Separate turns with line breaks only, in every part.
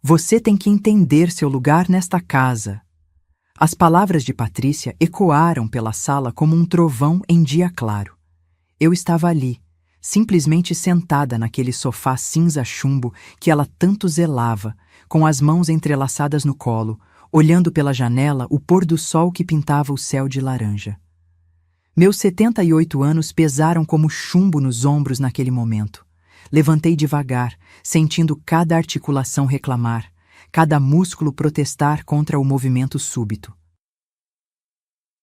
Você tem que entender seu lugar nesta casa. As palavras de Patrícia ecoaram pela sala como um trovão em dia claro. Eu estava ali, simplesmente sentada naquele sofá cinza chumbo que ela tanto zelava, com as mãos entrelaçadas no colo, olhando pela janela o pôr do sol que pintava o céu de laranja. Meus 78 anos pesaram como chumbo nos ombros naquele momento. Levantei devagar, sentindo cada articulação reclamar, cada músculo protestar contra o movimento súbito.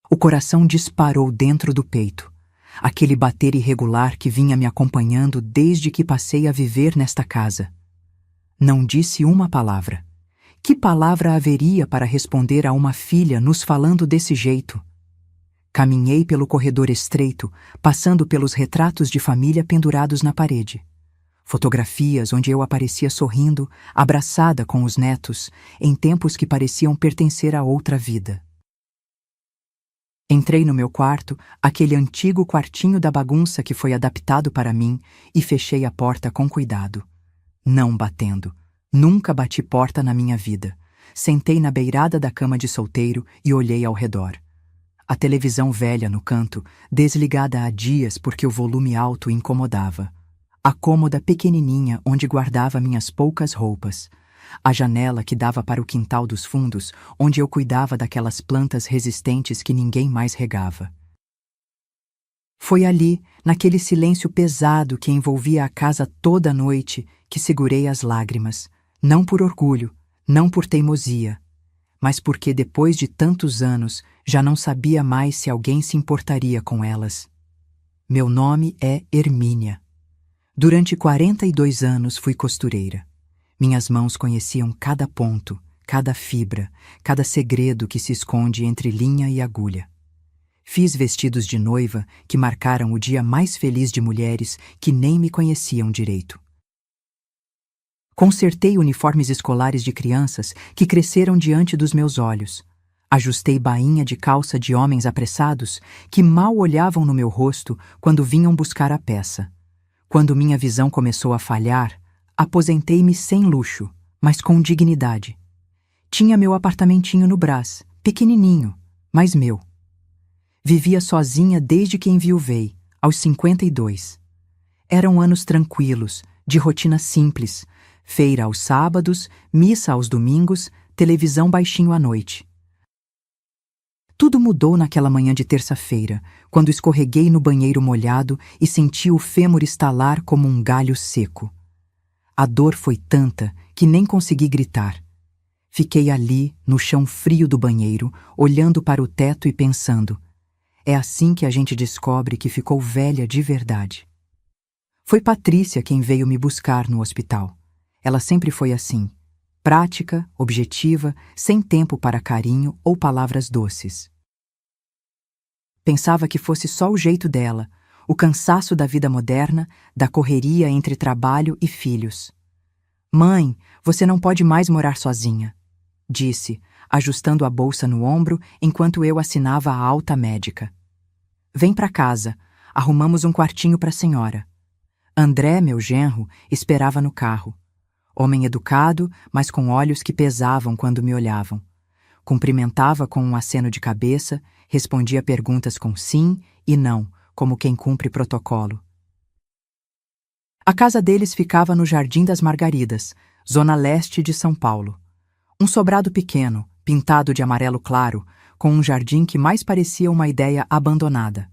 O coração disparou dentro do peito, aquele bater irregular que vinha me acompanhando desde que passei a viver nesta casa. Não disse uma palavra. Que palavra haveria para responder a uma filha nos falando desse jeito? Caminhei pelo corredor estreito, passando pelos retratos de família pendurados na parede. Fotografias onde eu aparecia sorrindo, abraçada com os netos, em tempos que pareciam pertencer a outra vida. Entrei no meu quarto, aquele antigo quartinho da bagunça que foi adaptado para mim, e fechei a porta com cuidado. Não batendo. Nunca bati porta na minha vida. Sentei na beirada da cama de solteiro e olhei ao redor. A televisão velha no canto, desligada há dias porque o volume alto incomodava. A cômoda pequenininha onde guardava minhas poucas roupas. A janela que dava para o quintal dos fundos, onde eu cuidava daquelas plantas resistentes que ninguém mais regava. Foi ali, naquele silêncio pesado que envolvia a casa toda a noite, que segurei as lágrimas, não por orgulho, não por teimosia, mas porque depois de tantos anos já não sabia mais se alguém se importaria com elas. Meu nome é Hermínia. Durante 42 anos fui costureira. Minhas mãos conheciam cada ponto, cada fibra, cada segredo que se esconde entre linha e agulha. Fiz vestidos de noiva que marcaram o dia mais feliz de mulheres que nem me conheciam direito. Consertei uniformes escolares de crianças que cresceram diante dos meus olhos. Ajustei bainha de calça de homens apressados que mal olhavam no meu rosto quando vinham buscar a peça. Quando minha visão começou a falhar, aposentei-me sem luxo, mas com dignidade. Tinha meu apartamentinho no Brás, pequenininho, mas meu. Vivia sozinha desde que enviuvei, aos 52. Eram anos tranquilos, de rotina simples, feira aos sábados, missa aos domingos, televisão baixinho à noite. Tudo mudou naquela manhã de terça-feira, quando escorreguei no banheiro molhado e senti o fêmur estalar como um galho seco. A dor foi tanta que nem consegui gritar. Fiquei ali, no chão frio do banheiro, olhando para o teto e pensando: é assim que a gente descobre que ficou velha de verdade. Foi Patrícia quem veio me buscar no hospital. Ela sempre foi assim, prática, objetiva, sem tempo para carinho ou palavras doces. Pensava que fosse só o jeito dela, o cansaço da vida moderna, da correria entre trabalho e filhos. Mãe, você não pode mais morar sozinha, disse, ajustando a bolsa no ombro enquanto eu assinava a alta médica. Vem para casa, arrumamos um quartinho para a senhora. André, meu genro, esperava no carro. Homem educado, mas com olhos que pesavam quando me olhavam. Cumprimentava com um aceno de cabeça, respondia perguntas com sim e não, como quem cumpre protocolo. A casa deles ficava no Jardim das Margaridas, zona leste de São Paulo. Um sobrado pequeno, pintado de amarelo claro, com um jardim que mais parecia uma ideia abandonada.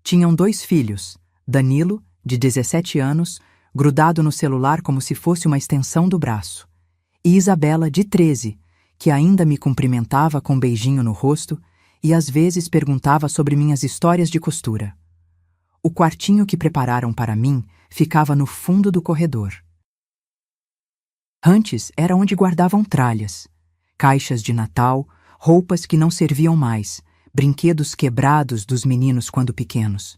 Tinham 2 filhos, Danilo, de 17 anos, grudado no celular como se fosse uma extensão do braço, e Isabela, de 13, que ainda me cumprimentava com um beijinho no rosto e às vezes perguntava sobre minhas histórias de costura. O quartinho que prepararam para mim ficava no fundo do corredor. Antes era onde guardavam tralhas, caixas de Natal, roupas que não serviam mais, brinquedos quebrados dos meninos quando pequenos.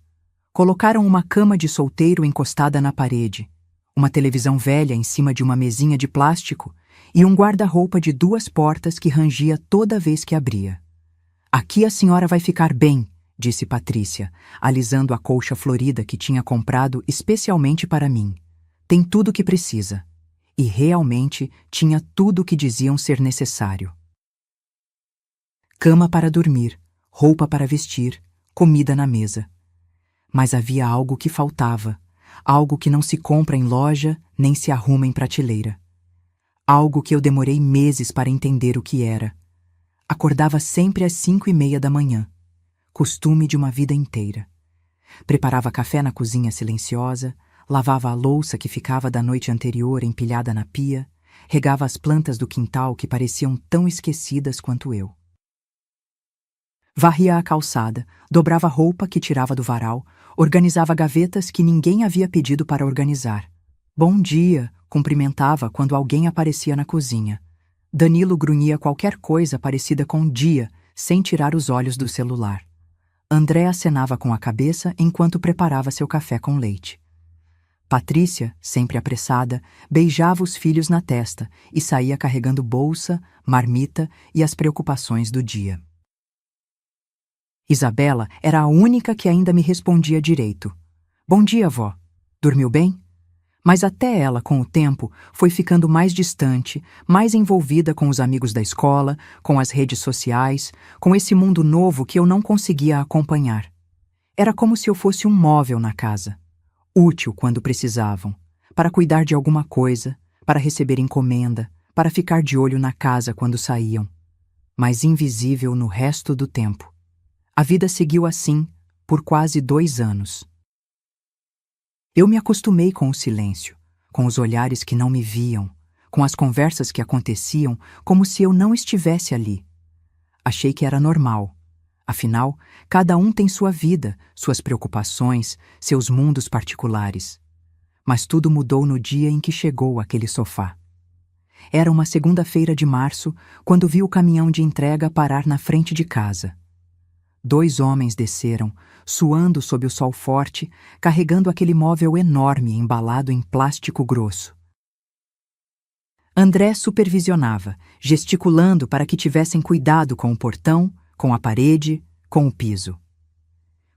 Colocaram uma cama de solteiro encostada na parede, uma televisão velha em cima de uma mesinha de plástico e um guarda-roupa de 2 portas que rangia toda vez que abria. Aqui a senhora vai ficar bem, disse Patrícia, alisando a colcha florida que tinha comprado especialmente para mim. Tem tudo o que precisa. E realmente tinha tudo o que diziam ser necessário. Cama para dormir, roupa para vestir, comida na mesa. Mas havia algo que faltava, algo que não se compra em loja nem se arruma em prateleira. Algo que eu demorei meses para entender o que era. Acordava sempre às 5:30 da manhã, costume de uma vida inteira. Preparava café na cozinha silenciosa, lavava a louça que ficava da noite anterior empilhada na pia, regava as plantas do quintal que pareciam tão esquecidas quanto eu. Varria a calçada, dobrava a roupa que tirava do varal, organizava gavetas que ninguém havia pedido para organizar. Bom dia, cumprimentava quando alguém aparecia na cozinha. Danilo grunhia qualquer coisa parecida com dia, sem tirar os olhos do celular. André acenava com a cabeça enquanto preparava seu café com leite. Patrícia, sempre apressada, beijava os filhos na testa e saía carregando bolsa, marmita e as preocupações do dia. Isabela era a única que ainda me respondia direito. Bom dia, vó. Dormiu bem? Mas até ela, com o tempo, foi ficando mais distante, mais envolvida com os amigos da escola, com as redes sociais, com esse mundo novo que eu não conseguia acompanhar. Era como se eu fosse um móvel na casa, útil quando precisavam, para cuidar de alguma coisa, para receber encomenda, para ficar de olho na casa quando saíam, mas invisível no resto do tempo. A vida seguiu assim por quase 2 anos. Eu me acostumei com o silêncio, com os olhares que não me viam, com as conversas que aconteciam como se eu não estivesse ali. Achei que era normal. Afinal, cada um tem sua vida, suas preocupações, seus mundos particulares. Mas tudo mudou no dia em que chegou aquele sofá. Era uma segunda-feira de março, quando vi o caminhão de entrega parar na frente de casa. 2 homens desceram, suando sob o sol forte, carregando aquele móvel enorme embalado em plástico grosso. André supervisionava, gesticulando para que tivessem cuidado com o portão, com a parede, com o piso.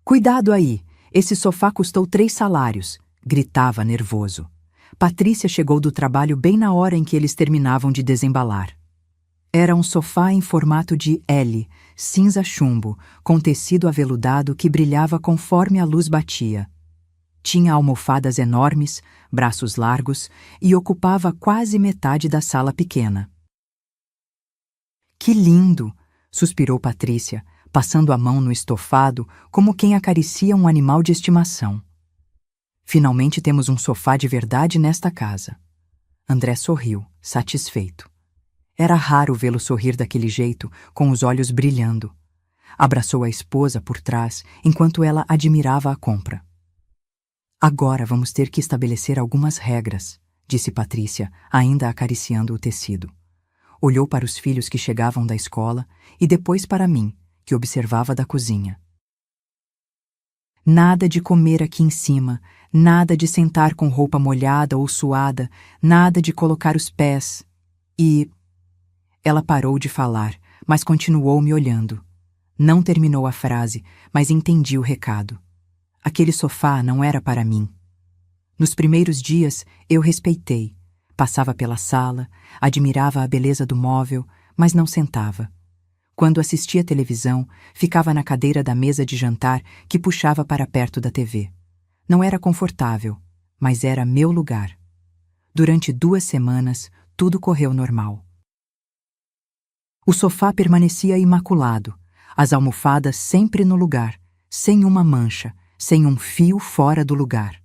Cuidado aí, esse sofá custou 3 salários, gritava nervoso. Patrícia chegou do trabalho bem na hora em que eles terminavam de desembalar. Era um sofá em formato de L, cinza chumbo, com tecido aveludado que brilhava conforme a luz batia. Tinha almofadas enormes, braços largos e ocupava quase metade da sala pequena. Que lindo! Suspirou Patrícia, passando a mão no estofado como quem acaricia um animal de estimação. Finalmente temos um sofá de verdade nesta casa. André sorriu, satisfeito. Era raro vê-lo sorrir daquele jeito, com os olhos brilhando. Abraçou a esposa por trás, enquanto ela admirava a compra. Agora vamos ter que estabelecer algumas regras, disse Patrícia, ainda acariciando o tecido. Olhou para os filhos que chegavam da escola e depois para mim, que observava da cozinha. Nada de comer aqui em cima, nada de sentar com roupa molhada ou suada, nada de colocar os pés. E... Ela parou de falar, mas continuou me olhando. Não terminou a frase, mas entendi o recado. Aquele sofá não era para mim. Nos primeiros dias, eu respeitei. Passava pela sala, admirava a beleza do móvel, mas não sentava. Quando assistia televisão, ficava na cadeira da mesa de jantar que puxava para perto da TV. Não era confortável, mas era meu lugar. Durante 2 semanas, tudo correu normal. O sofá permanecia imaculado, as almofadas sempre no lugar, sem uma mancha, sem um fio fora do lugar.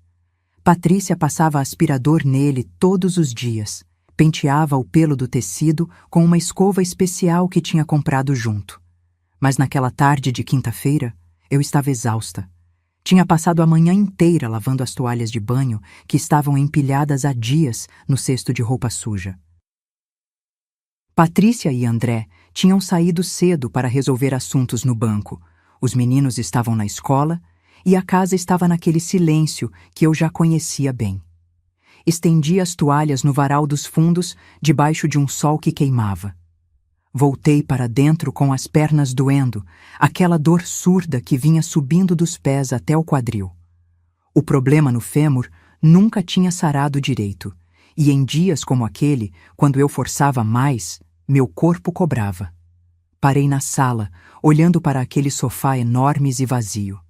Patrícia passava aspirador nele todos os dias, penteava o pelo do tecido com uma escova especial que tinha comprado junto. Mas naquela tarde de quinta-feira, eu estava exausta. Tinha passado a manhã inteira lavando as toalhas de banho que estavam empilhadas há dias no cesto de roupa suja. Patrícia e André tinham saído cedo para resolver assuntos no banco. Os meninos estavam na escola e a casa estava naquele silêncio que eu já conhecia bem. Estendi as toalhas no varal dos fundos, debaixo de um sol que queimava. Voltei para dentro com as pernas doendo, aquela dor surda que vinha subindo dos pés até o quadril. O problema no fêmur nunca tinha sarado direito, E em dias como aquele, quando eu forçava mais, meu corpo cobrava. Parei na sala, olhando para aquele sofá enorme e vazio.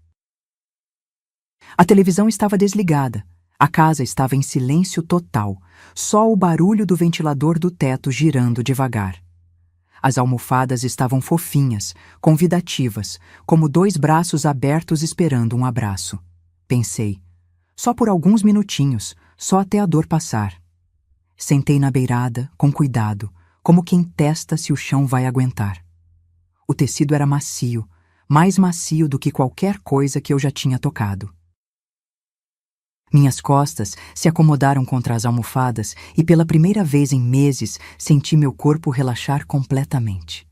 A televisão estava desligada. A casa estava em silêncio total, só o barulho do ventilador do teto girando devagar. As almofadas estavam fofinhas, convidativas, como dois braços abertos esperando um abraço. Pensei, só por alguns minutinhos, só até a dor passar. Sentei na beirada, com cuidado, como quem testa se o chão vai aguentar. O tecido era macio, mais macio do que qualquer coisa que eu já tinha tocado. Minhas costas se acomodaram contra as almofadas e pela primeira vez em meses senti meu corpo relaxar completamente.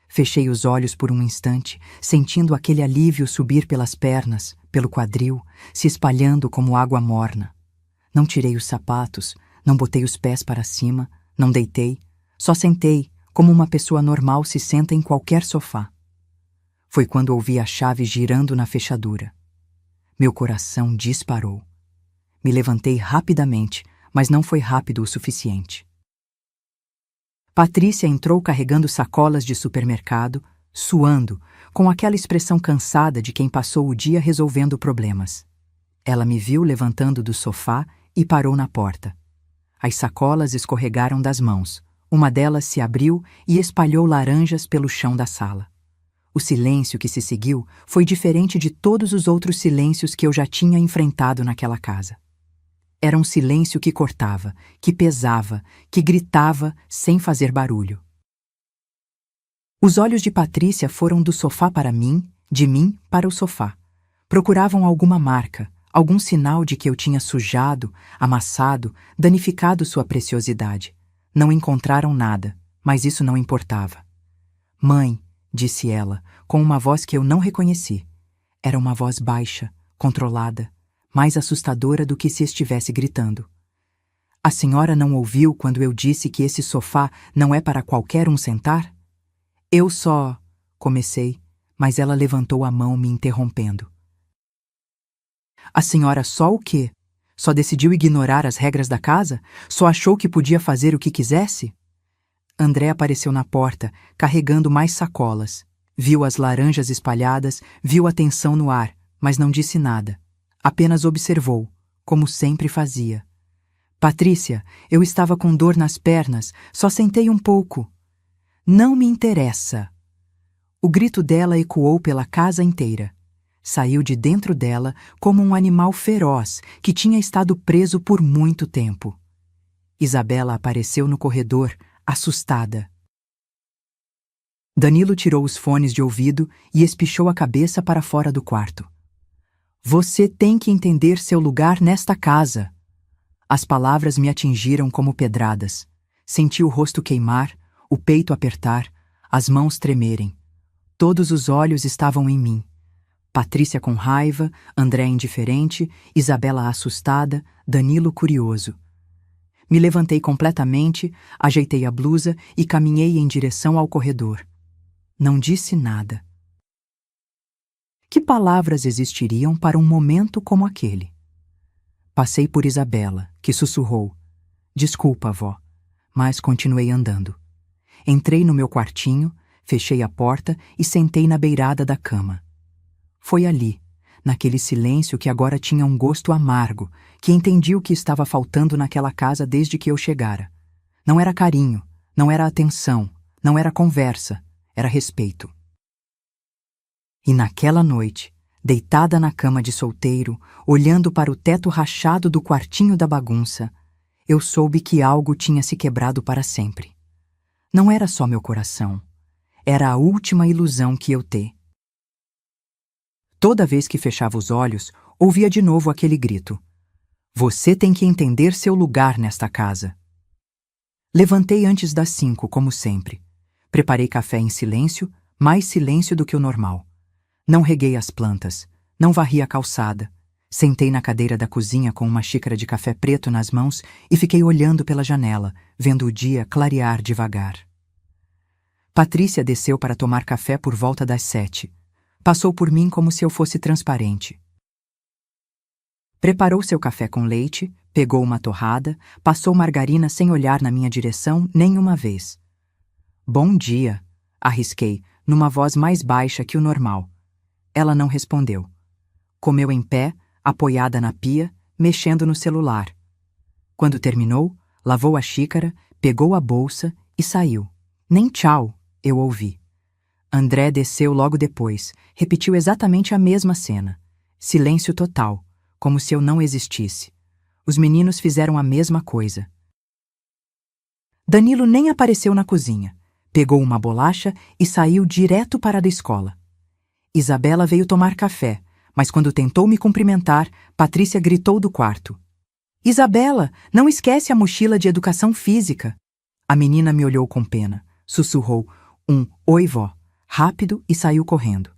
Fechei os olhos por um instante, sentindo aquele alívio subir pelas pernas, pelo quadril, se espalhando como água morna. Não tirei os sapatos, não botei os pés para cima, não deitei, só sentei, como uma pessoa normal se senta em qualquer sofá. Foi quando ouvi a chave girando na fechadura. Meu coração disparou. Me levantei rapidamente, mas não foi rápido o suficiente. Patrícia entrou carregando sacolas de supermercado, suando, com aquela expressão cansada de quem passou o dia resolvendo problemas. Ela me viu levantando do sofá e parou na porta. As sacolas escorregaram das mãos. Uma delas se abriu e espalhou laranjas pelo chão da sala. O silêncio que se seguiu foi diferente de todos os outros silêncios que eu já tinha enfrentado naquela casa. Era um silêncio que cortava, que pesava, que gritava sem fazer barulho. Os olhos de Patrícia foram do sofá para mim, de mim para o sofá. Procuravam alguma marca, algum sinal de que eu tinha sujado, amassado, danificado sua preciosidade. Não encontraram nada, mas isso não importava. Mãe, disse ela, com uma voz que eu não reconheci. Era uma voz baixa, controlada, mais assustadora do que se estivesse gritando. A senhora não ouviu quando eu disse que esse sofá não é para qualquer um sentar? Eu só... comecei, mas ela levantou a mão me interrompendo. A senhora só o quê? Só decidiu ignorar as regras da casa? Só achou que podia fazer o que quisesse? André apareceu na porta, carregando mais sacolas. Viu as laranjas espalhadas, viu a tensão no ar, mas não disse nada. Apenas observou, como sempre fazia. Patrícia, eu estava com dor nas pernas, só sentei um pouco. Não me interessa. O grito dela ecoou pela casa inteira. Saiu de dentro dela como um animal feroz que tinha estado preso por muito tempo. Isabela apareceu no corredor, assustada. Danilo tirou os fones de ouvido e espichou a cabeça para fora do quarto. Você tem que entender seu lugar nesta casa. As palavras me atingiram como pedradas. Senti o rosto queimar, o peito apertar, as mãos tremerem. Todos os olhos estavam em mim. Patrícia com raiva, André indiferente, Isabela assustada, Danilo curioso. Me levantei completamente, ajeitei a blusa e caminhei em direção ao corredor. Não disse nada. Que palavras existiriam para um momento como aquele? Passei por Isabela, que sussurrou. Desculpa, avó, mas continuei andando. Entrei no meu quartinho, fechei a porta e sentei na beirada da cama. Foi ali, naquele silêncio que agora tinha um gosto amargo, que entendi o que estava faltando naquela casa desde que eu chegara. Não era carinho, não era atenção, não era conversa, era respeito. E naquela noite, deitada na cama de solteiro, olhando para o teto rachado do quartinho da bagunça, eu soube que algo tinha se quebrado para sempre. Não era só meu coração, era a última ilusão que eu te. Toda vez que fechava os olhos, ouvia de novo aquele grito. Você tem que entender seu lugar nesta casa. Levantei antes das 5, como sempre. Preparei café em silêncio, mais silêncio do que o normal. Não reguei as plantas, não varri a calçada. Sentei na cadeira da cozinha com uma xícara de café preto nas mãos e fiquei olhando pela janela, vendo o dia clarear devagar. Patrícia desceu para tomar café por volta das 7. Passou por mim como se eu fosse transparente. Preparou seu café com leite, Pegou uma torrada, passou margarina sem olhar na minha direção nenhuma vez. Bom dia, arrisquei, numa voz mais baixa que o normal. Ela não respondeu. Comeu em pé, apoiada na pia, mexendo no celular. Quando terminou, lavou a xícara, pegou a bolsa e saiu. Nem tchau, eu ouvi. André desceu logo depois, repetiu exatamente a mesma cena. Silêncio total, como se eu não existisse. Os meninos fizeram a mesma coisa. Danilo nem apareceu na cozinha. Pegou uma bolacha e saiu direto para a escola. Isabela veio tomar café, mas quando tentou me cumprimentar, Patrícia gritou do quarto. Isabela, não esquece a mochila de educação física. A menina me olhou com pena, sussurrou um oi vó, rápido e saiu correndo.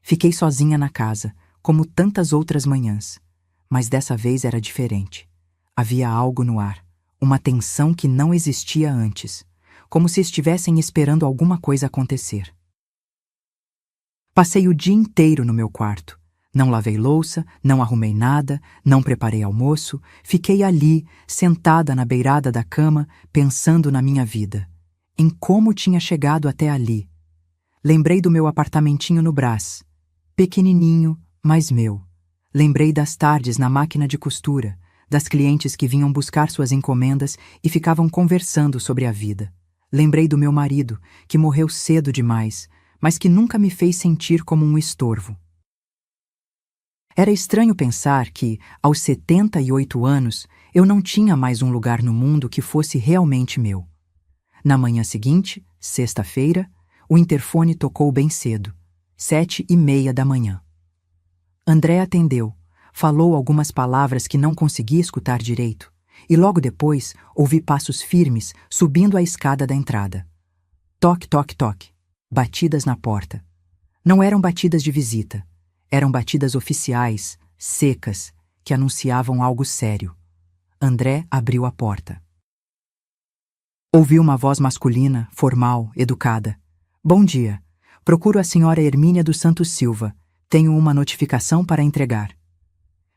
Fiquei sozinha na casa, como tantas outras manhãs. Mas dessa vez era diferente. Havia algo no ar, uma tensão que não existia antes, como se estivessem esperando alguma coisa acontecer. Passei o dia inteiro no meu quarto. Não lavei louça, não arrumei nada, não preparei almoço, fiquei ali, sentada na beirada da cama, pensando na minha vida, em como tinha chegado até ali. Lembrei do meu apartamentinho no Brás, pequenininho, mas meu. Lembrei das tardes na máquina de costura, das clientes que vinham buscar suas encomendas e ficavam conversando sobre a vida. Lembrei do meu marido, que morreu cedo demais, mas que nunca me fez sentir como um estorvo. Era estranho pensar que, aos 78 anos, eu não tinha mais um lugar no mundo que fosse realmente meu. Na manhã seguinte, sexta-feira, o interfone tocou bem cedo, 7:30 da manhã. André atendeu, falou algumas palavras que não consegui escutar direito, e logo depois ouvi passos firmes subindo a escada da entrada. Toque, toque, toque. Batidas na porta. Não eram batidas de visita. Eram batidas oficiais, secas, que anunciavam algo sério. André abriu a porta. Ouvi uma voz masculina, formal, educada. Bom dia. Procuro a senhora Hermínia dos Santos Silva. Tenho uma notificação para entregar.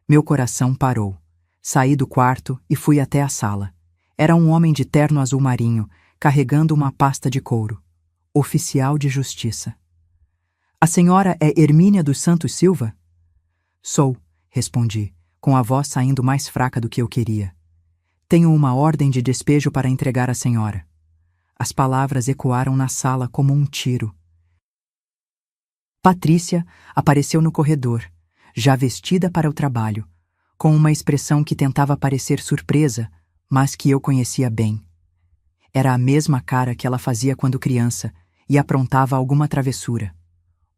Meu coração parou. Saí do quarto e fui até a sala. Era um homem de terno azul marinho, carregando uma pasta de couro. Oficial de justiça. A senhora é Hermínia dos Santos Silva? Sou, respondi, com a voz saindo mais fraca do que eu queria. Tenho uma ordem de despejo para entregar à senhora. As palavras ecoaram na sala como um tiro. Patrícia apareceu no corredor, já vestida para o trabalho, com uma expressão que tentava parecer surpresa, mas que eu conhecia bem. Era a mesma cara que ela fazia quando criança e aprontava alguma travessura.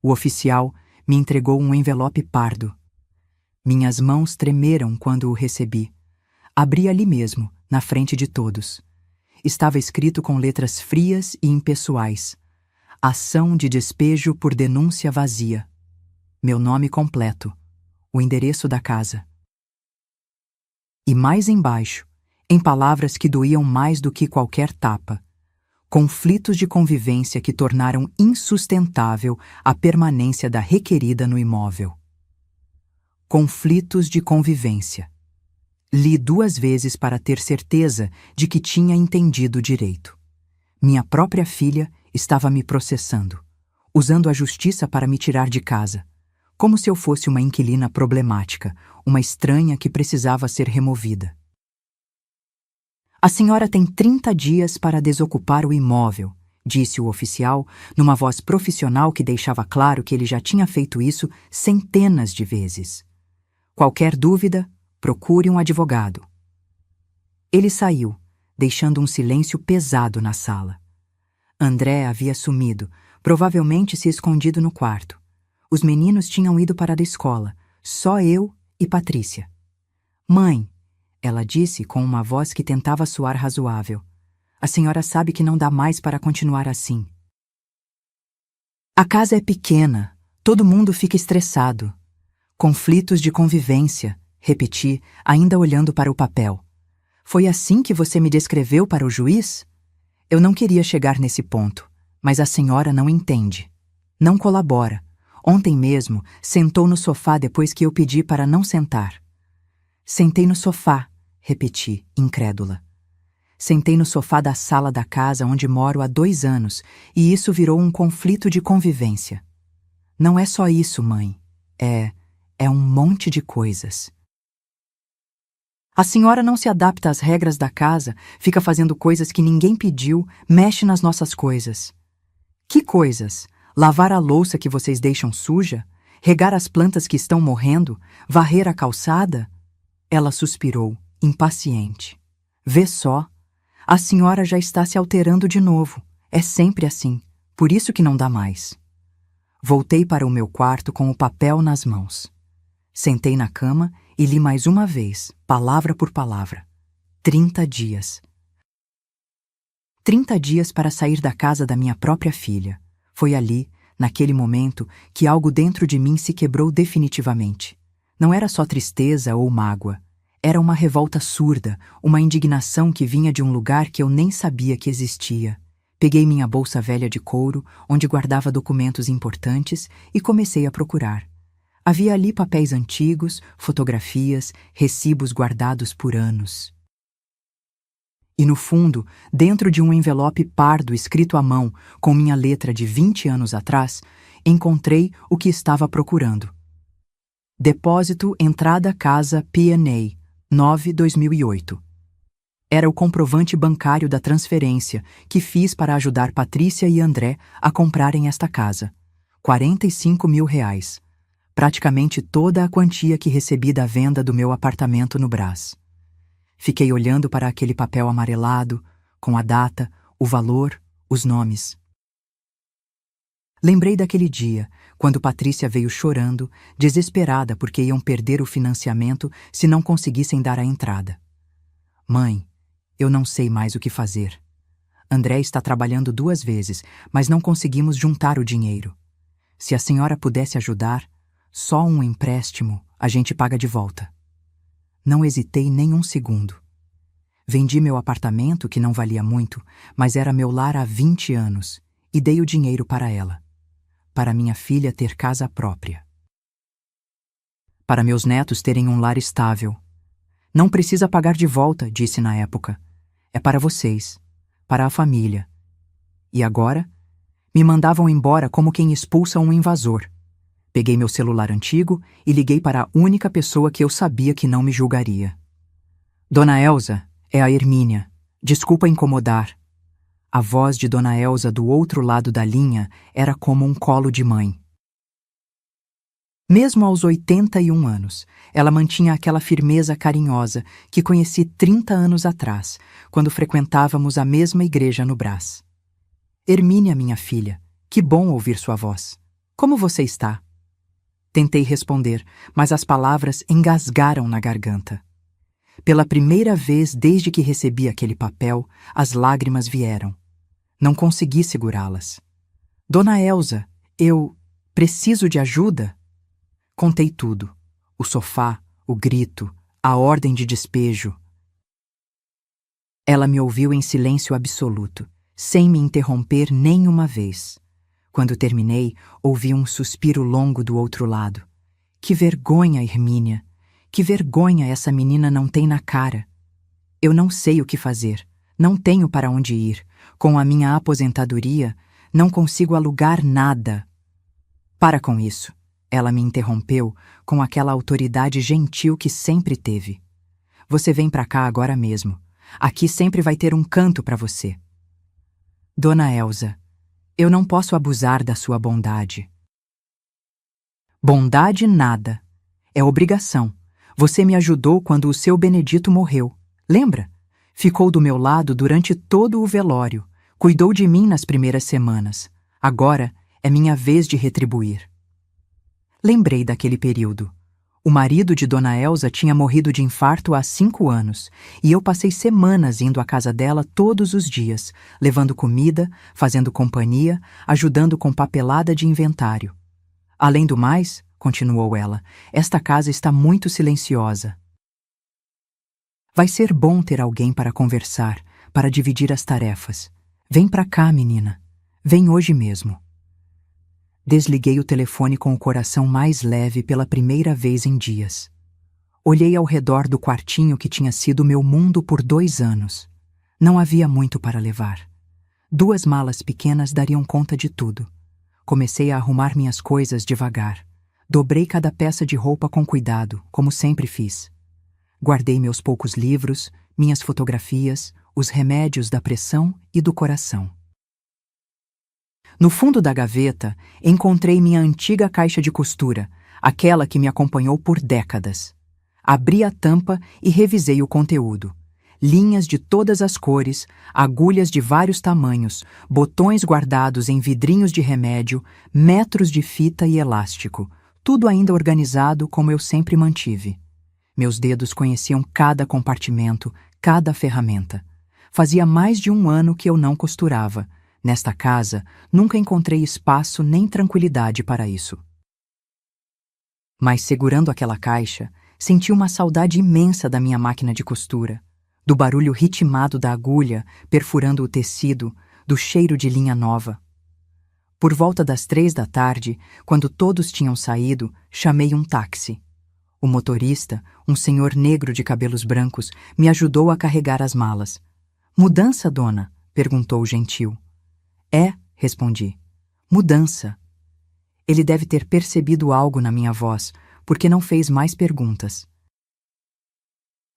O oficial me entregou um envelope pardo. Minhas mãos tremeram quando o recebi. Abri ali mesmo, na frente de todos. Estava escrito com letras frias e impessoais. Ação de despejo por denúncia vazia. Meu nome completo. O endereço da casa. E mais embaixo, em palavras que doíam mais do que qualquer tapa, conflitos de convivência que tornaram insustentável a permanência da requerida no imóvel. Conflitos de convivência. Li 2 vezes para ter certeza de que tinha entendido direito. Minha própria filha estava me processando, usando a justiça para me tirar de casa, como se eu fosse uma inquilina problemática, uma estranha que precisava ser removida. A senhora tem 30 dias para desocupar o imóvel, disse o oficial, numa voz profissional que deixava claro que ele já tinha feito isso centenas de vezes. Qualquer dúvida, procure um advogado. Ele saiu, deixando um silêncio pesado na sala. André havia sumido, provavelmente se escondido no quarto. Os meninos tinham ido para a escola, só eu e Patrícia. Mãe, ela disse com uma voz que tentava soar razoável. A senhora sabe que não dá mais para continuar assim. A casa é pequena, todo mundo fica estressado. Conflitos de convivência, repeti, ainda olhando para o papel. Foi assim que você me descreveu para o juiz? Eu não queria chegar nesse ponto, mas a senhora não entende. Não colabora. Ontem mesmo, sentou no sofá depois que eu pedi para não sentar. Sentei no sofá, repeti, incrédula. Sentei no sofá da sala da casa onde moro há 2 anos e isso virou um conflito de convivência. Não é só isso, mãe. É um monte de coisas. A senhora não se adapta às regras da casa, fica fazendo coisas que ninguém pediu, mexe nas nossas coisas. Que coisas? Lavar a louça que vocês deixam suja? Regar as plantas que estão morrendo? Varrer a calçada? Ela suspirou, impaciente. Vê só. A senhora já está se alterando de novo. É sempre assim. Por isso que não dá mais. Voltei para o meu quarto com o papel nas mãos. Sentei na cama e li mais uma vez, palavra por palavra. 30 dias. 30 dias para sair da casa da minha própria filha. Foi ali, naquele momento, que algo dentro de mim se quebrou definitivamente. Não era só tristeza ou mágoa. Era uma revolta surda, uma indignação que vinha de um lugar que eu nem sabia que existia. Peguei minha bolsa velha de couro, onde guardava documentos importantes, e comecei a procurar. Havia ali papéis antigos, fotografias, recibos guardados por anos. E no fundo, dentro de um envelope pardo escrito à mão, com minha letra de 20 anos atrás, encontrei o que estava procurando. Depósito Entrada Casa P&A, 9/2008. Era o comprovante bancário da transferência que fiz para ajudar Patrícia e André a comprarem esta casa. R$45 mil. Praticamente toda a quantia que recebi da venda do meu apartamento no Brás. Fiquei olhando para aquele papel amarelado, com a data, o valor, os nomes. Lembrei daquele dia, quando Patrícia veio chorando, desesperada porque iam perder o financiamento se não conseguissem dar a entrada. Mãe, eu não sei mais o que fazer. André está trabalhando 2 vezes, mas não conseguimos juntar o dinheiro. Se a senhora pudesse ajudar, só um empréstimo a gente paga de volta. Não hesitei nem um segundo. Vendi meu apartamento, que não valia muito, mas era meu lar há 20 anos, e dei o dinheiro para ela. Para minha filha ter casa própria. Para meus netos terem um lar estável. Não precisa pagar de volta, disse na época. É para vocês, para a família. E agora? Me mandavam embora como quem expulsa um invasor. Peguei meu celular antigo e liguei para a única pessoa que eu sabia que não me julgaria. Dona Elza, é a Hermínia. Desculpa incomodar. A voz de Dona Elza do outro lado da linha era como um colo de mãe. Mesmo aos 81 anos, ela mantinha aquela firmeza carinhosa que conheci 30 anos atrás, quando frequentávamos a mesma igreja no Brás. Hermínia, minha filha, que bom ouvir sua voz. Como você está? Tentei responder, mas as palavras engasgaram na garganta. Pela primeira vez desde que recebi aquele papel, as lágrimas vieram. Não consegui segurá-las. Dona Elza, eu preciso de ajuda? Contei tudo. O sofá, o grito, a ordem de despejo. Ela me ouviu em silêncio absoluto, sem me interromper nem uma vez. Quando terminei, ouvi um suspiro longo do outro lado. Que vergonha, Hermínia! Que vergonha essa menina não tem na cara! Eu não sei o que fazer. Não tenho para onde ir. Com a minha aposentadoria, não consigo alugar nada. Para com isso. Ela me interrompeu com aquela autoridade gentil que sempre teve. Você vem para cá agora mesmo. Aqui sempre vai ter um canto para você. Dona Elza, eu não posso abusar da sua bondade. Bondade nada. É obrigação. Você me ajudou quando o seu Benedito morreu. Lembra? Ficou do meu lado durante todo o velório. Cuidou de mim nas primeiras semanas. Agora é minha vez de retribuir. Lembrei daquele período. O marido de Dona Elza tinha morrido de infarto há 5 anos, e eu passei semanas indo à casa dela todos os dias, levando comida, fazendo companhia, ajudando com papelada de inventário. Além do mais, continuou ela, esta casa está muito silenciosa. Vai ser bom ter alguém para conversar, para dividir as tarefas. Vem pra cá, menina. Vem hoje mesmo. Desliguei o telefone com o coração mais leve pela primeira vez em dias. Olhei ao redor do quartinho que tinha sido meu mundo por 2 anos. Não havia muito para levar. 2 malas pequenas dariam conta de tudo. Comecei a arrumar minhas coisas devagar. Dobrei cada peça de roupa com cuidado, como sempre fiz. Guardei meus poucos livros, minhas fotografias, os remédios da pressão e do coração. No fundo da gaveta, encontrei minha antiga caixa de costura, aquela que me acompanhou por décadas. Abri a tampa e revisei o conteúdo. Linhas de todas as cores, agulhas de vários tamanhos, botões guardados em vidrinhos de remédio, metros de fita e elástico, tudo ainda organizado como eu sempre mantive. Meus dedos conheciam cada compartimento, cada ferramenta. Fazia mais de 1 ano que eu não costurava. Nesta casa, nunca encontrei espaço nem tranquilidade para isso. Mas segurando aquela caixa, senti uma saudade imensa da minha máquina de costura, do barulho ritmado da agulha perfurando o tecido, do cheiro de linha nova. Por volta das 3 da tarde, quando todos tinham saído, chamei um táxi. O motorista, um senhor negro de cabelos brancos, me ajudou a carregar as malas. "Mudança, dona?" perguntou gentil. "É", respondi. "Mudança." Ele deve ter percebido algo na minha voz, porque não fez mais perguntas.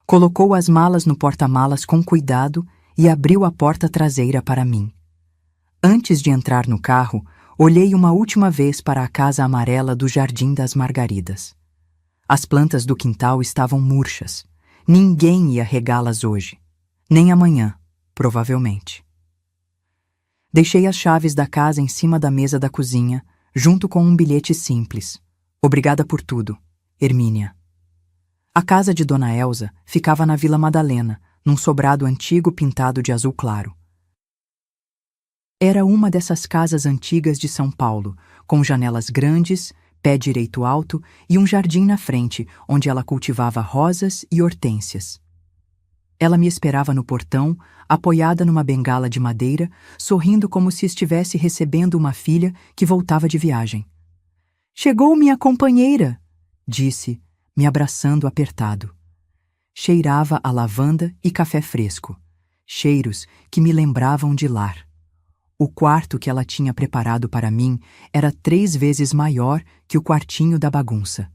Colocou as malas no porta-malas com cuidado e abriu a porta traseira para mim. Antes de entrar no carro, olhei uma última vez para a casa amarela do Jardim das Margaridas. As plantas do quintal estavam murchas. Ninguém ia regá-las hoje. Nem amanhã, provavelmente. Deixei as chaves da casa em cima da mesa da cozinha, junto com um bilhete simples. "Obrigada por tudo, Hermínia." A casa de Dona Elsa ficava na Vila Madalena, num sobrado antigo pintado de azul claro. Era uma dessas casas antigas de São Paulo, com janelas grandes, pé direito alto e um jardim na frente, onde ela cultivava rosas e hortênsias. Ela me esperava no portão, apoiada numa bengala de madeira, sorrindo como se estivesse recebendo uma filha que voltava de viagem. "Chegou minha companheira", disse, me abraçando apertado. Cheirava a lavanda e café fresco, cheiros que me lembravam de lar. O quarto que ela tinha preparado para mim era 3 vezes maior que o quartinho da bagunça.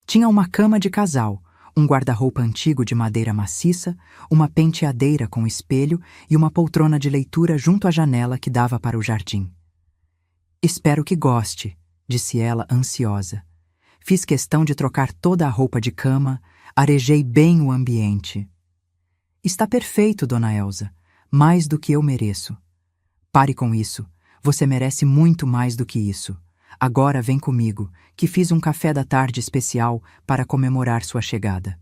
Tinha uma cama de casal, um guarda-roupa antigo de madeira maciça, uma penteadeira com espelho e uma poltrona de leitura junto à janela que dava para o jardim. "Espero que goste", disse ela ansiosa. Fiz questão de trocar toda a roupa de cama, arejei bem o ambiente. "Está perfeito, Dona Elsa, mais do que eu mereço." "Pare com isso, você merece muito mais do que isso. Agora vem comigo, que fiz um café da tarde especial para comemorar sua chegada."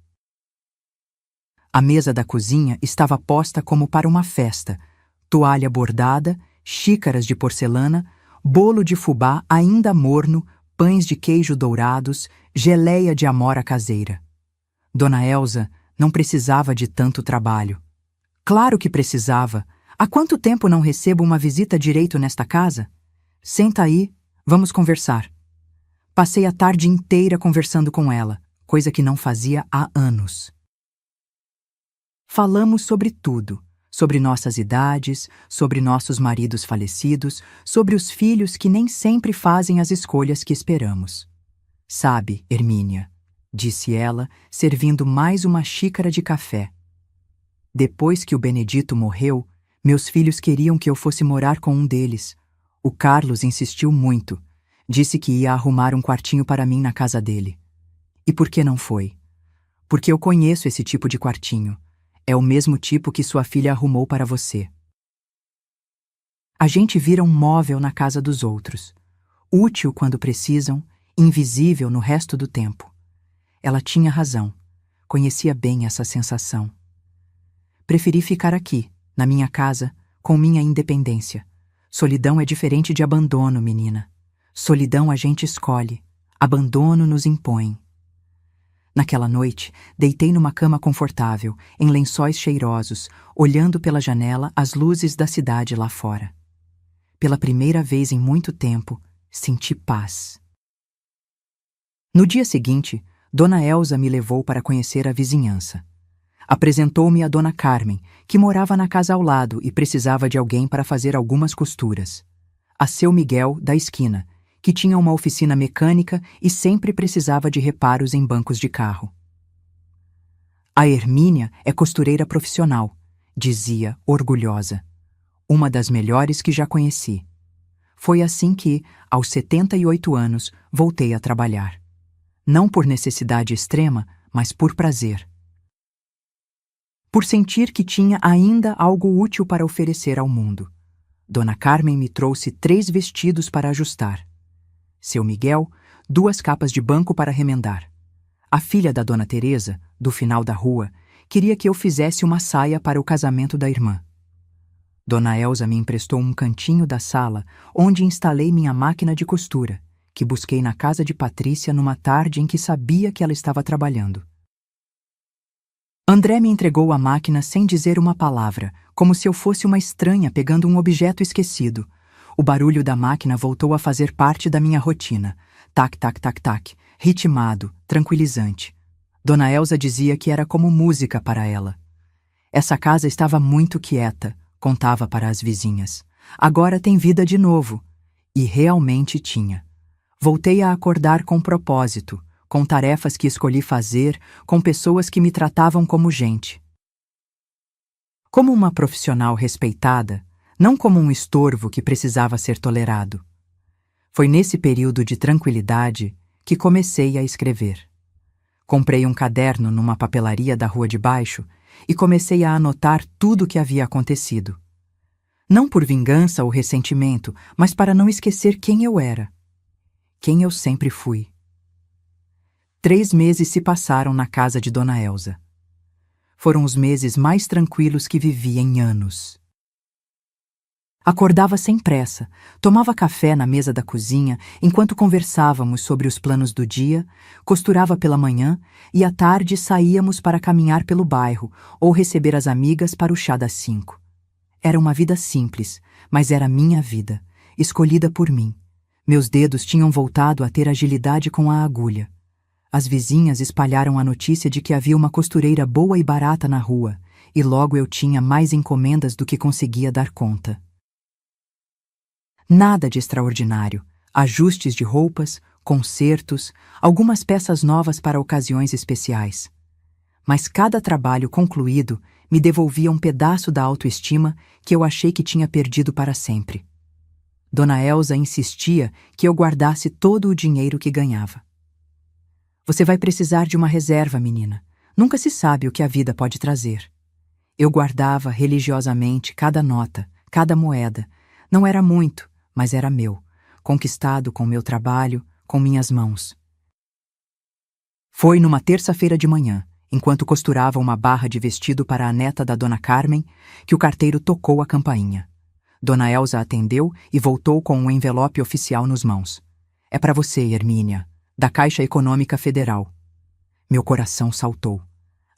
A mesa da cozinha estava posta como para uma festa, toalha bordada, xícaras de porcelana, bolo de fubá ainda morno, pães de queijo dourados, geleia de amora caseira. Dona Elsa não precisava de tanto trabalho. Claro que precisava. Há quanto tempo não recebo uma visita direito nesta casa? "Senta aí, vamos conversar." Passei a tarde inteira conversando com ela, coisa que não fazia há anos. Falamos sobre tudo. Sobre nossas idades, sobre nossos maridos falecidos, sobre os filhos que nem sempre fazem as escolhas que esperamos. "Sabe, Hermínia", disse ela, servindo mais uma xícara de café. "Depois que o Benedito morreu, meus filhos queriam que eu fosse morar com um deles. O Carlos insistiu muito. Disse que ia arrumar um quartinho para mim na casa dele. E por que não foi? Porque eu conheço esse tipo de quartinho. É o mesmo tipo que sua filha arrumou para você. A gente vira um móvel na casa dos outros. Útil quando precisam, invisível no resto do tempo." Ela tinha razão. Conhecia bem essa sensação. Preferi ficar aqui, na minha casa, com minha independência. Solidão é diferente de abandono, menina. Solidão a gente escolhe. Abandono nos impõe. Naquela noite, deitei numa cama confortável, em lençóis cheirosos, olhando pela janela as luzes da cidade lá fora. Pela primeira vez em muito tempo, senti paz. No dia seguinte, Dona Elsa me levou para conhecer a vizinhança. Apresentou-me a Dona Carmen, que morava na casa ao lado e precisava de alguém para fazer algumas costuras. A seu Miguel, da esquina, que tinha uma oficina mecânica e sempre precisava de reparos em bancos de carro. A Hermínia é costureira profissional, dizia, orgulhosa. Uma das melhores que já conheci. Foi assim que, aos 78 anos, voltei a trabalhar. Não por necessidade extrema, mas por prazer. Por sentir que tinha ainda algo útil para oferecer ao mundo. Dona Carmen me trouxe 3 vestidos para ajustar. Seu Miguel, 2 capas de banco para remendar. A filha da Dona Teresa, do final da rua, queria que eu fizesse uma saia para o casamento da irmã. Dona Elsa me emprestou um cantinho da sala onde instalei minha máquina de costura, que busquei na casa de Patrícia numa tarde em que sabia que ela estava trabalhando. André me entregou a máquina sem dizer uma palavra, como se eu fosse uma estranha pegando um objeto esquecido. O barulho da máquina voltou a fazer parte da minha rotina. Tac, tac, tac, tac, ritmado, tranquilizante. Dona Elsa dizia que era como música para ela. Essa casa estava muito quieta, contava para as vizinhas. Agora tem vida de novo. E realmente tinha. Voltei a acordar com propósito, com tarefas que escolhi fazer, com pessoas que me tratavam como gente. Como uma profissional respeitada, não como um estorvo que precisava ser tolerado. Foi nesse período de tranquilidade que comecei a escrever. Comprei um caderno numa papelaria da rua de baixo e comecei a anotar tudo o que havia acontecido. Não por vingança ou ressentimento, mas para não esquecer quem eu era. Quem eu sempre fui. 3 meses se passaram na casa de Dona Elsa. Foram os meses mais tranquilos que vivi em anos. Acordava sem pressa, tomava café na mesa da cozinha enquanto conversávamos sobre os planos do dia, costurava pela manhã e à tarde saíamos para caminhar pelo bairro ou receber as amigas para o chá das 5. Era uma vida simples, mas era minha vida, escolhida por mim. Meus dedos tinham voltado a ter agilidade com a agulha. As vizinhas espalharam a notícia de que havia uma costureira boa e barata na rua, e logo eu tinha mais encomendas do que conseguia dar conta. Nada de extraordinário, ajustes de roupas, consertos, algumas peças novas para ocasiões especiais. Mas cada trabalho concluído me devolvia um pedaço da autoestima que eu achei que tinha perdido para sempre. Dona Elsa insistia que eu guardasse todo o dinheiro que ganhava. Você vai precisar de uma reserva, menina. Nunca se sabe o que a vida pode trazer. Eu guardava religiosamente cada nota, cada moeda. Não era muito, mas era meu, conquistado com meu trabalho, com minhas mãos. Foi numa terça-feira de manhã, enquanto costurava uma barra de vestido para a neta da Dona Carmen, que o carteiro tocou a campainha. Dona Elsa atendeu e voltou com um envelope oficial nos mãos. É para você, Hermínia, da Caixa Econômica Federal. Meu coração saltou.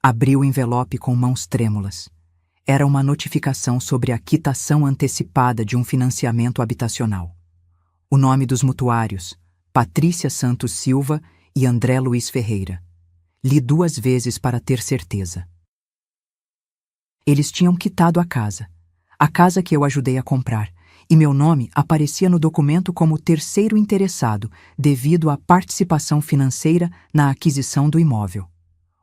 Abri o envelope com mãos trêmulas. Era uma notificação sobre a quitação antecipada de um financiamento habitacional. O nome dos mutuários, Patrícia Santos Silva e André Luiz Ferreira. Li 2 vezes para ter certeza. Eles tinham quitado a casa que eu ajudei a comprar, e meu nome aparecia no documento como terceiro interessado devido à participação financeira na aquisição do imóvel.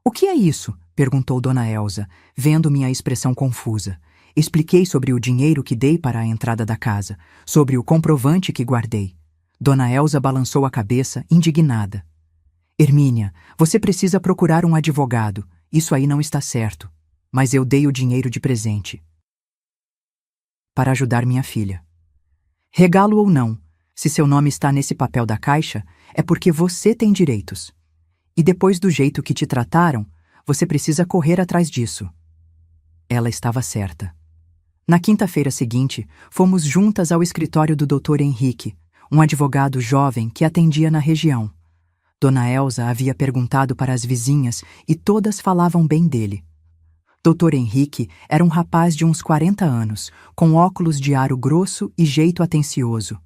O que é isso? Perguntou Dona Elsa, vendo minha expressão confusa. Expliquei sobre o dinheiro que dei para a entrada da casa, sobre o comprovante que guardei. Dona Elsa balançou a cabeça, indignada. Hermínia, você precisa procurar um advogado. Isso aí não está certo. Mas eu dei o dinheiro de presente. Para ajudar minha filha. Regalo ou não, se seu nome está nesse papel da Caixa, é porque você tem direitos. E depois do jeito que te trataram, você precisa correr atrás disso. Ela estava certa. Na quinta-feira seguinte, fomos juntas ao escritório do Dr. Henrique, um advogado jovem que atendia na região. Dona Elsa havia perguntado para as vizinhas e todas falavam bem dele. Dr. Henrique era um rapaz de uns 40 anos, com óculos de aro grosso e jeito atencioso.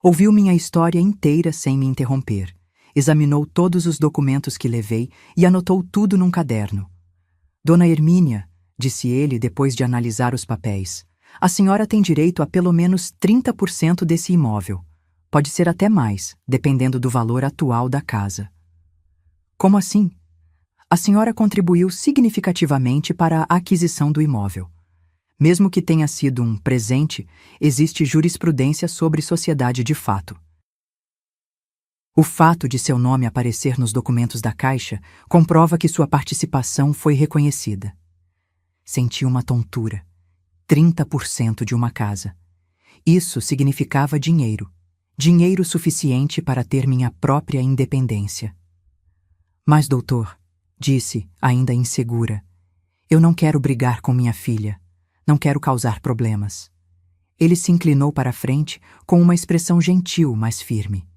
Ouviu minha história inteira sem me interromper. examinou todos os documentos que levei e anotou tudo num caderno. Dona Hermínia, disse ele depois de analisar os papéis, a senhora tem direito a pelo menos 30% desse imóvel. Pode ser até mais, dependendo do valor atual da casa. Como assim? A senhora contribuiu significativamente para a aquisição do imóvel. Mesmo que tenha sido um presente, existe jurisprudência sobre sociedade de fato. O fato de seu nome aparecer nos documentos da Caixa comprova que sua participação foi reconhecida. Senti uma tontura. 30% de uma casa. Isso significava dinheiro. Dinheiro suficiente para ter minha própria independência. Mas, doutor, disse, ainda insegura, eu não quero brigar com minha filha. Não quero causar problemas. Ele se inclinou para a frente com uma expressão gentil, mas firme.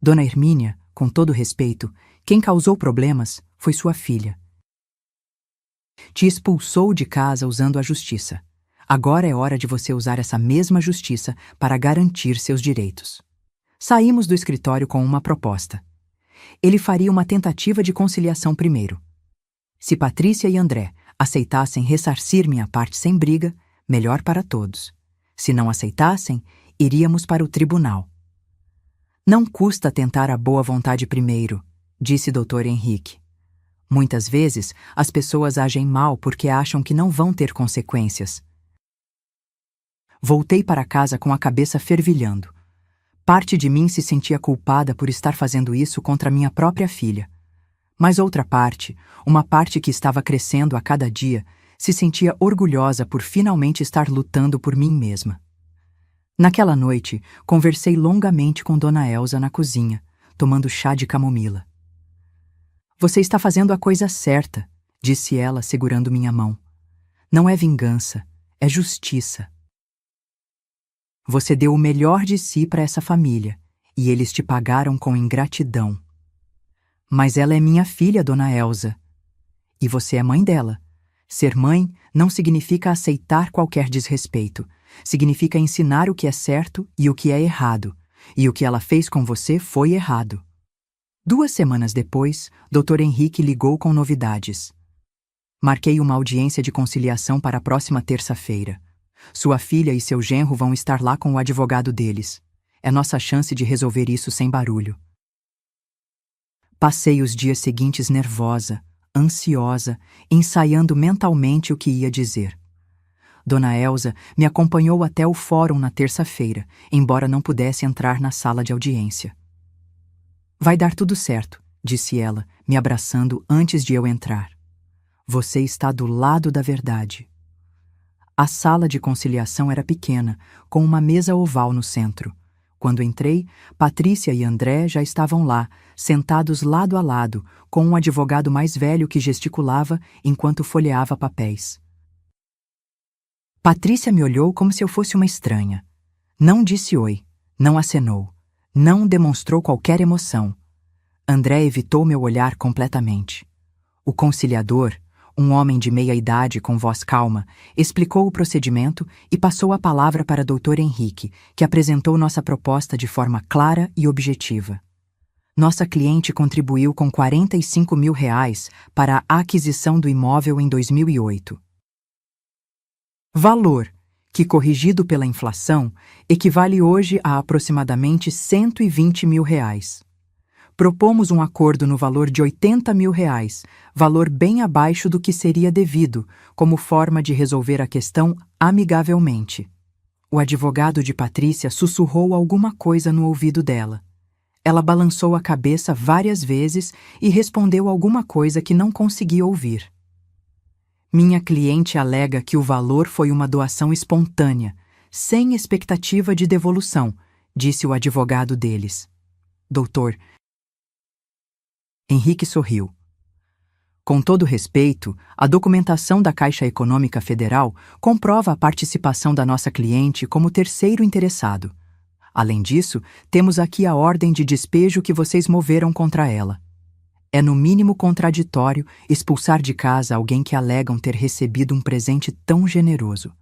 Dona Hermínia, com todo respeito, quem causou problemas foi sua filha. Te expulsou de casa usando a justiça. Agora é hora de você usar essa mesma justiça para garantir seus direitos. Saímos do escritório com uma proposta. Ele faria uma tentativa de conciliação primeiro. Se Patrícia e André aceitassem ressarcir minha parte sem briga, melhor para todos. Se não aceitassem, iríamos para o tribunal. Não custa tentar a boa vontade primeiro, disse Dr. Henrique. Muitas vezes, as pessoas agem mal porque acham que não vão ter consequências. Voltei para casa com a cabeça fervilhando. Parte de mim se sentia culpada por estar fazendo isso contra minha própria filha. Mas outra parte, uma parte que estava crescendo a cada dia, se sentia orgulhosa por finalmente estar lutando por mim mesma. Naquela noite, conversei longamente com Dona Elsa na cozinha, tomando chá de camomila. Você está fazendo a coisa certa, disse ela, segurando minha mão. Não é vingança, é justiça. Você deu o melhor de si para essa família, e eles te pagaram com ingratidão. Mas ela é minha filha, Dona Elsa. E você é mãe dela. Ser mãe não significa aceitar qualquer desrespeito. Significa ensinar o que é certo e o que é errado. E o que ela fez com você foi errado. 2 semanas depois, Dr. Henrique ligou com novidades. Marquei uma audiência de conciliação para a próxima terça-feira. Sua filha e seu genro vão estar lá com o advogado deles. É nossa chance de resolver isso sem barulho. Passei os dias seguintes nervosa, ansiosa, ensaiando mentalmente o que ia dizer. Dona Elsa me acompanhou até o fórum na terça-feira, embora não pudesse entrar na sala de audiência. Vai dar tudo certo, disse ela, me abraçando antes de eu entrar. Você está do lado da verdade. A sala de conciliação era pequena, com uma mesa oval no centro. Quando entrei, Patrícia e André já estavam lá, sentados lado a lado, com um advogado mais velho que gesticulava enquanto folheava papéis. Patrícia me olhou como se eu fosse uma estranha. Não disse oi, não acenou, não demonstrou qualquer emoção. André evitou meu olhar completamente. O conciliador, um homem de meia-idade com voz calma, explicou o procedimento e passou a palavra para Dr. Henrique, que apresentou nossa proposta de forma clara e objetiva. Nossa cliente contribuiu com R$45 mil para a aquisição do imóvel em 2008. Valor, que corrigido pela inflação, equivale hoje a aproximadamente R$120 mil. Propomos um acordo no valor de R$80 mil, valor bem abaixo do que seria devido, como forma de resolver a questão amigavelmente. O advogado de Patrícia sussurrou alguma coisa no ouvido dela. Ela balançou a cabeça várias vezes e respondeu alguma coisa que não conseguia ouvir. Minha cliente alega que o valor foi uma doação espontânea, sem expectativa de devolução, disse o advogado deles. Doutor Henrique sorriu. Com todo respeito, a documentação da Caixa Econômica Federal comprova a participação da nossa cliente como terceiro interessado. Além disso, temos aqui a ordem de despejo que vocês moveram contra ela. É no mínimo contraditório expulsar de casa alguém que alegam ter recebido um presente tão generoso.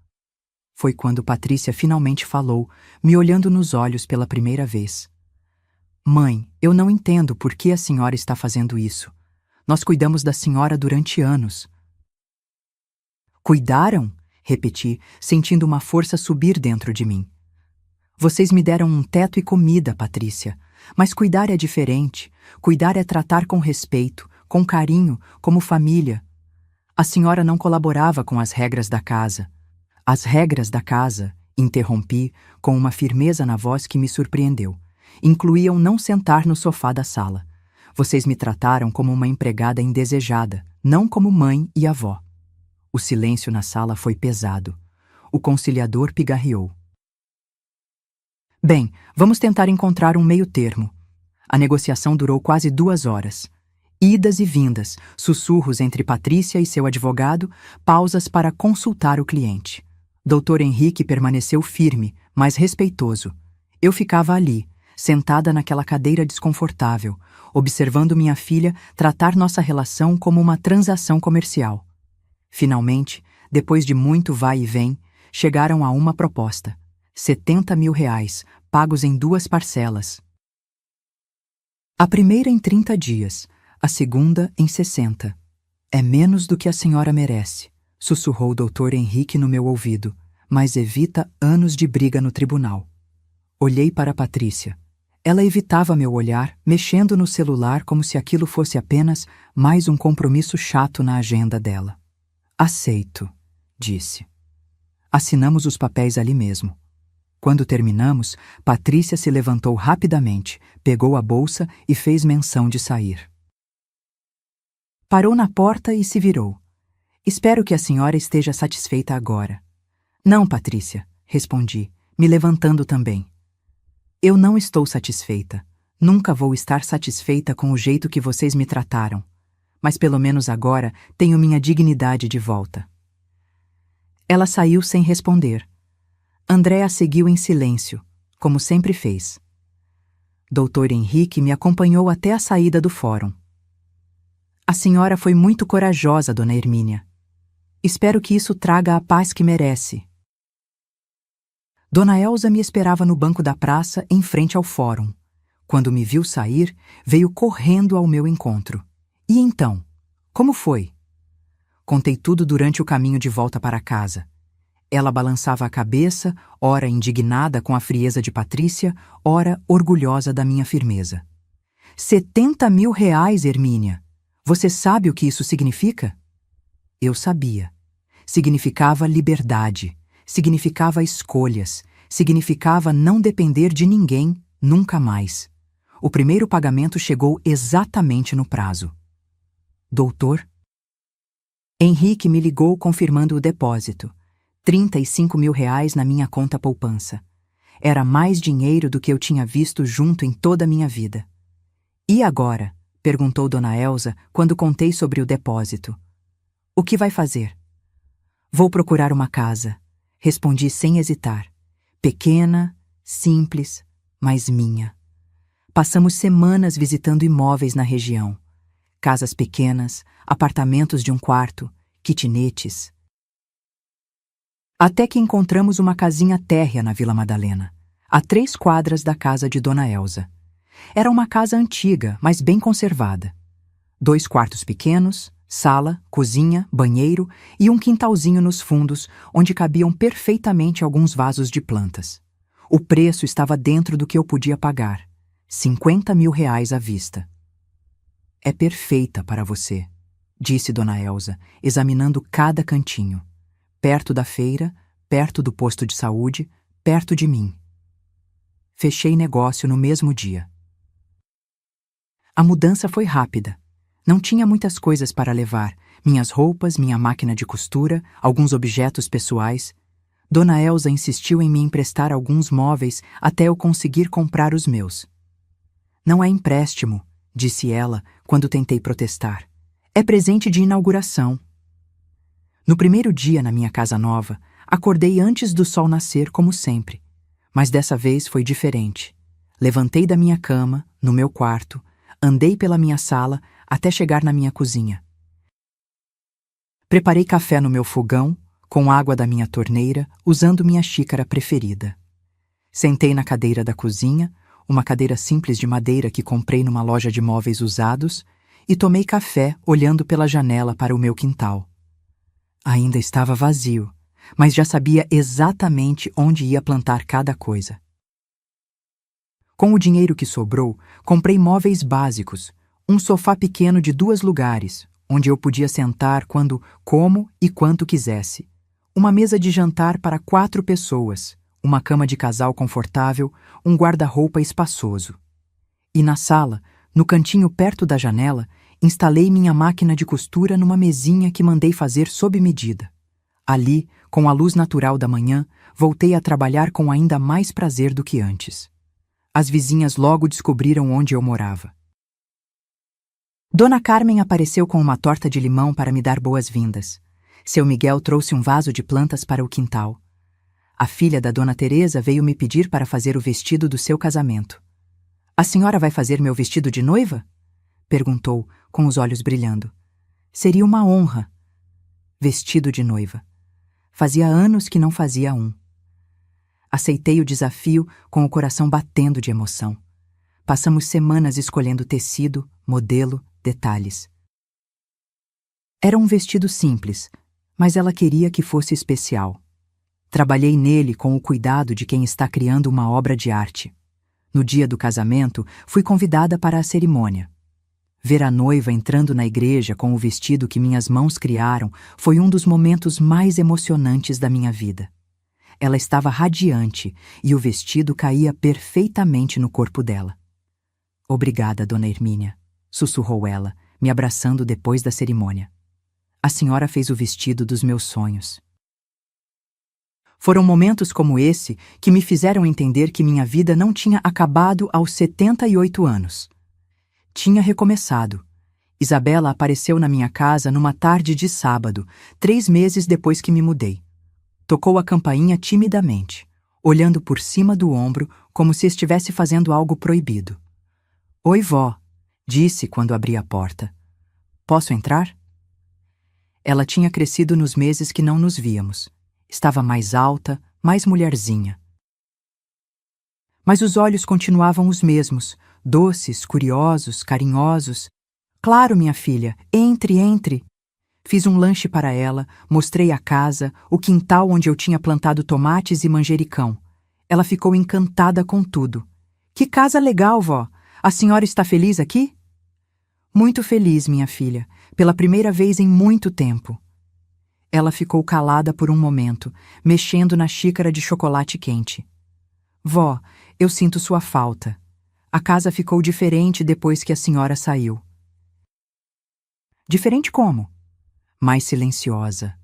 Foi quando Patrícia finalmente falou, me olhando nos olhos pela primeira vez. Mãe, eu não entendo por que a senhora está fazendo isso. Nós cuidamos da senhora durante anos. Cuidaram? Repeti, sentindo uma força subir dentro de mim. Vocês me deram um teto e comida, Patrícia. Mas cuidar é diferente. Cuidar é tratar com respeito, com carinho, como família. A senhora não colaborava com as regras da casa. As regras da casa, interrompi, com uma firmeza na voz que me surpreendeu, incluíam não sentar no sofá da sala. Vocês me trataram como uma empregada indesejada, não como mãe e avó. O silêncio na sala foi pesado. O conciliador pigarreou. Bem, vamos tentar encontrar um meio-termo. A negociação durou quase 2 horas. Idas e vindas, sussurros entre Patrícia e seu advogado, pausas para consultar o cliente. Dr. Henrique permaneceu firme, mas respeitoso. Eu ficava ali, sentada naquela cadeira desconfortável, observando minha filha tratar nossa relação como uma transação comercial. Finalmente, depois de muito vai e vem, chegaram a uma proposta. 70 mil reais, pagos em 2 parcelas. A primeira em 30 dias, a segunda em 60. É menos do que a senhora merece, sussurrou o Dr. Henrique no meu ouvido, mas evita anos de briga no tribunal. Olhei para Patrícia. Ela evitava meu olhar, mexendo no celular como se aquilo fosse apenas mais um compromisso chato na agenda dela. Aceito, disse. Assinamos os papéis ali mesmo. Quando terminamos, Patrícia se levantou rapidamente, pegou a bolsa e fez menção de sair. Parou na porta e se virou. Espero que a senhora esteja satisfeita agora. Não, Patrícia, respondi, me levantando também. Eu não estou satisfeita. Nunca vou estar satisfeita com o jeito que vocês me trataram. Mas pelo menos agora tenho minha dignidade de volta. Ela saiu sem responder. André a seguiu em silêncio, como sempre fez. Dr. Henrique me acompanhou até a saída do fórum. A senhora foi muito corajosa, dona Hermínia. Espero que isso traga a paz que merece. Dona Elza me esperava no banco da praça, em frente ao fórum. Quando me viu sair, veio correndo ao meu encontro. E então? Como foi? Contei tudo durante o caminho de volta para casa. Ela balançava a cabeça, ora indignada com a frieza de Patrícia, ora orgulhosa da minha firmeza. 70 mil reais, Hermínia! Você sabe o que isso significa? Eu sabia. Significava liberdade, significava escolhas, significava não depender de ninguém, nunca mais. O primeiro pagamento chegou exatamente no prazo. Doutor? Henrique me ligou confirmando o depósito. 35 mil reais na minha conta poupança. Era mais dinheiro do que eu tinha visto junto em toda a minha vida. E agora? Perguntou Dona Elza quando contei sobre o depósito. O que vai fazer? Vou procurar uma casa. Respondi sem hesitar. Pequena, simples, mas minha. Passamos semanas visitando imóveis na região. Casas pequenas, apartamentos de 1 quarto, kitnetes. Até que encontramos uma casinha térrea na Vila Madalena, a 3 quadras da casa de Dona Elza. Era uma casa antiga, mas bem conservada. 2 quartos pequenos, sala, cozinha, banheiro e um quintalzinho nos fundos, onde cabiam perfeitamente alguns vasos de plantas. O preço estava dentro do que eu podia pagar. 50 mil reais à vista. É perfeita para você, disse Dona Elza, examinando cada cantinho. Perto da feira, perto do posto de saúde, perto de mim. Fechei negócio no mesmo dia. A mudança foi rápida. Não tinha muitas coisas para levar. Minhas roupas, minha máquina de costura, alguns objetos pessoais. Dona Elza insistiu em me emprestar alguns móveis até eu conseguir comprar os meus. Não é empréstimo, disse ela quando tentei protestar. É presente de inauguração. No primeiro dia na minha casa nova, acordei antes do sol nascer como sempre. Mas dessa vez foi diferente. Levantei da minha cama, no meu quarto, andei pela minha sala até chegar na minha cozinha. Preparei café no meu fogão, com água da minha torneira, usando minha xícara preferida. Sentei na cadeira da cozinha, uma cadeira simples de madeira que comprei numa loja de móveis usados, e tomei café olhando pela janela para o meu quintal. Ainda estava vazio, mas já sabia exatamente onde ia plantar cada coisa. Com o dinheiro que sobrou, comprei móveis básicos, um sofá pequeno de 2 lugares, onde eu podia sentar quando, como e quanto quisesse, uma mesa de jantar para 4 pessoas, uma cama de casal confortável, um guarda-roupa espaçoso. E na sala, no cantinho perto da janela, instalei minha máquina de costura numa mesinha que mandei fazer sob medida. Ali, com a luz natural da manhã, voltei a trabalhar com ainda mais prazer do que antes. As vizinhas logo descobriram onde eu morava. Dona Carmen apareceu com uma torta de limão para me dar boas-vindas. Seu Miguel trouxe um vaso de plantas para o quintal. A filha da Dona Teresa veio me pedir para fazer o vestido do seu casamento. "A senhora vai fazer meu vestido de noiva?" perguntou, com os olhos brilhando. "Seria uma honra." Vestido de noiva. Fazia anos que não fazia um. Aceitei o desafio com o coração batendo de emoção. Passamos semanas escolhendo tecido, modelo, detalhes. Era um vestido simples, mas ela queria que fosse especial. Trabalhei nele com o cuidado de quem está criando uma obra de arte. No dia do casamento, fui convidada para a cerimônia. Ver a noiva entrando na igreja com o vestido que minhas mãos criaram foi um dos momentos mais emocionantes da minha vida. Ela estava radiante e o vestido caía perfeitamente no corpo dela. "Obrigada, Dona Hermínia", sussurrou ela, me abraçando depois da cerimônia. "A senhora fez o vestido dos meus sonhos." Foram momentos como esse que me fizeram entender que minha vida não tinha acabado aos 78 anos. Tinha recomeçado. Isabela apareceu na minha casa numa tarde de sábado, 3 meses depois que me mudei. Tocou a campainha timidamente, olhando por cima do ombro como se estivesse fazendo algo proibido. "Oi, vó", disse quando abri a porta. "Posso entrar?" Ela tinha crescido nos meses que não nos víamos. Estava mais alta, mais mulherzinha. Mas os olhos continuavam os mesmos, doces, curiosos, carinhosos. "Claro, minha filha, entre, entre." Fiz um lanche para ela, mostrei a casa, o quintal onde eu tinha plantado tomates e manjericão. Ela ficou encantada com tudo. "Que casa legal, vó! A senhora está feliz aqui?" "Muito feliz, minha filha, pela primeira vez em muito tempo." Ela ficou calada por um momento, mexendo na xícara de chocolate quente. "Vó, eu sinto sua falta. A casa ficou diferente depois que a senhora saiu." "Diferente como?" "Mais silenciosa.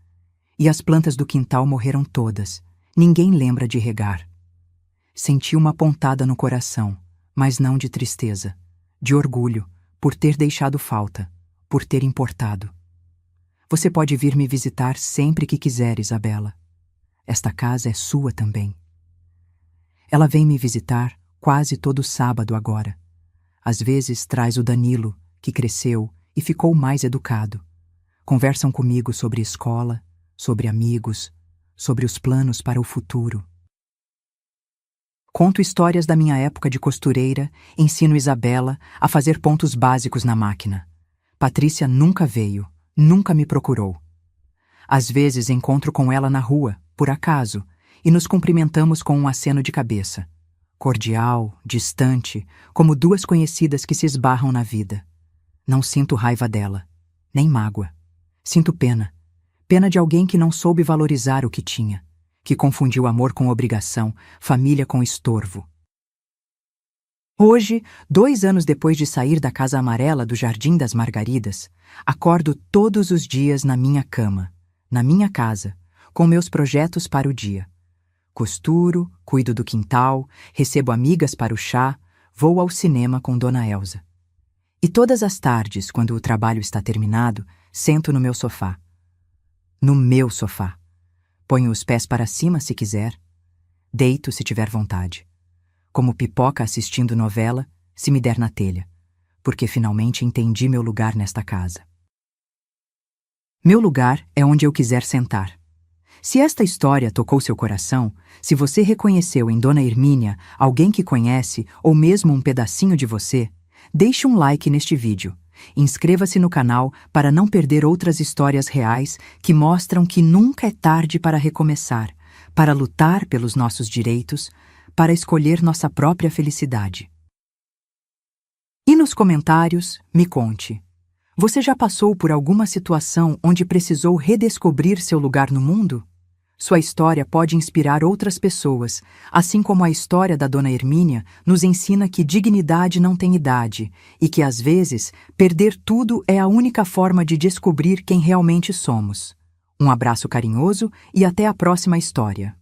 E as plantas do quintal morreram todas. Ninguém lembra de regar." Senti uma pontada no coração, mas não de tristeza, de orgulho, por ter deixado falta, por ter importado. "Você pode vir me visitar sempre que quiser, Isabela. Esta casa é sua também." Ela vem me visitar quase todo sábado agora. Às vezes traz o Danilo, que cresceu e ficou mais educado. Conversam comigo sobre escola, sobre amigos, sobre os planos para o futuro. Conto histórias da minha época de costureira, ensino Isabela a fazer pontos básicos na máquina. Patrícia nunca veio, nunca me procurou. Às vezes encontro com ela na rua, por acaso, e nos cumprimentamos com um aceno de cabeça. Cordial, distante, como 2 conhecidas que se esbarram na vida. Não sinto raiva dela, nem mágoa. Sinto pena. Pena de alguém que não soube valorizar o que tinha, que confundiu amor com obrigação, família com estorvo. Hoje, 2 anos depois de sair da Casa Amarela do Jardim das Margaridas, acordo todos os dias na minha cama, na minha casa, com meus projetos para o dia. Costuro, cuido do quintal, recebo amigas para o chá, vou ao cinema com Dona Elsa. E todas as tardes, quando o trabalho está terminado, sento no meu sofá. No meu sofá. Ponho os pés para cima se quiser. Deito se tiver vontade. Como pipoca assistindo novela, se me der na telha, porque finalmente entendi meu lugar nesta casa. Meu lugar é onde eu quiser sentar. Se esta história tocou seu coração, se você reconheceu em Dona Hermínia alguém que conhece ou mesmo um pedacinho de você, deixe um like neste vídeo. Inscreva-se no canal para não perder outras histórias reais que mostram que nunca é tarde para recomeçar, para lutar pelos nossos direitos, para escolher nossa própria felicidade. E nos comentários, me conte. Você já passou por alguma situação onde precisou redescobrir seu lugar no mundo? Sua história pode inspirar outras pessoas, assim como a história da Dona Hermínia nos ensina que dignidade não tem idade e que, às vezes, perder tudo é a única forma de descobrir quem realmente somos. Um abraço carinhoso e até a próxima história.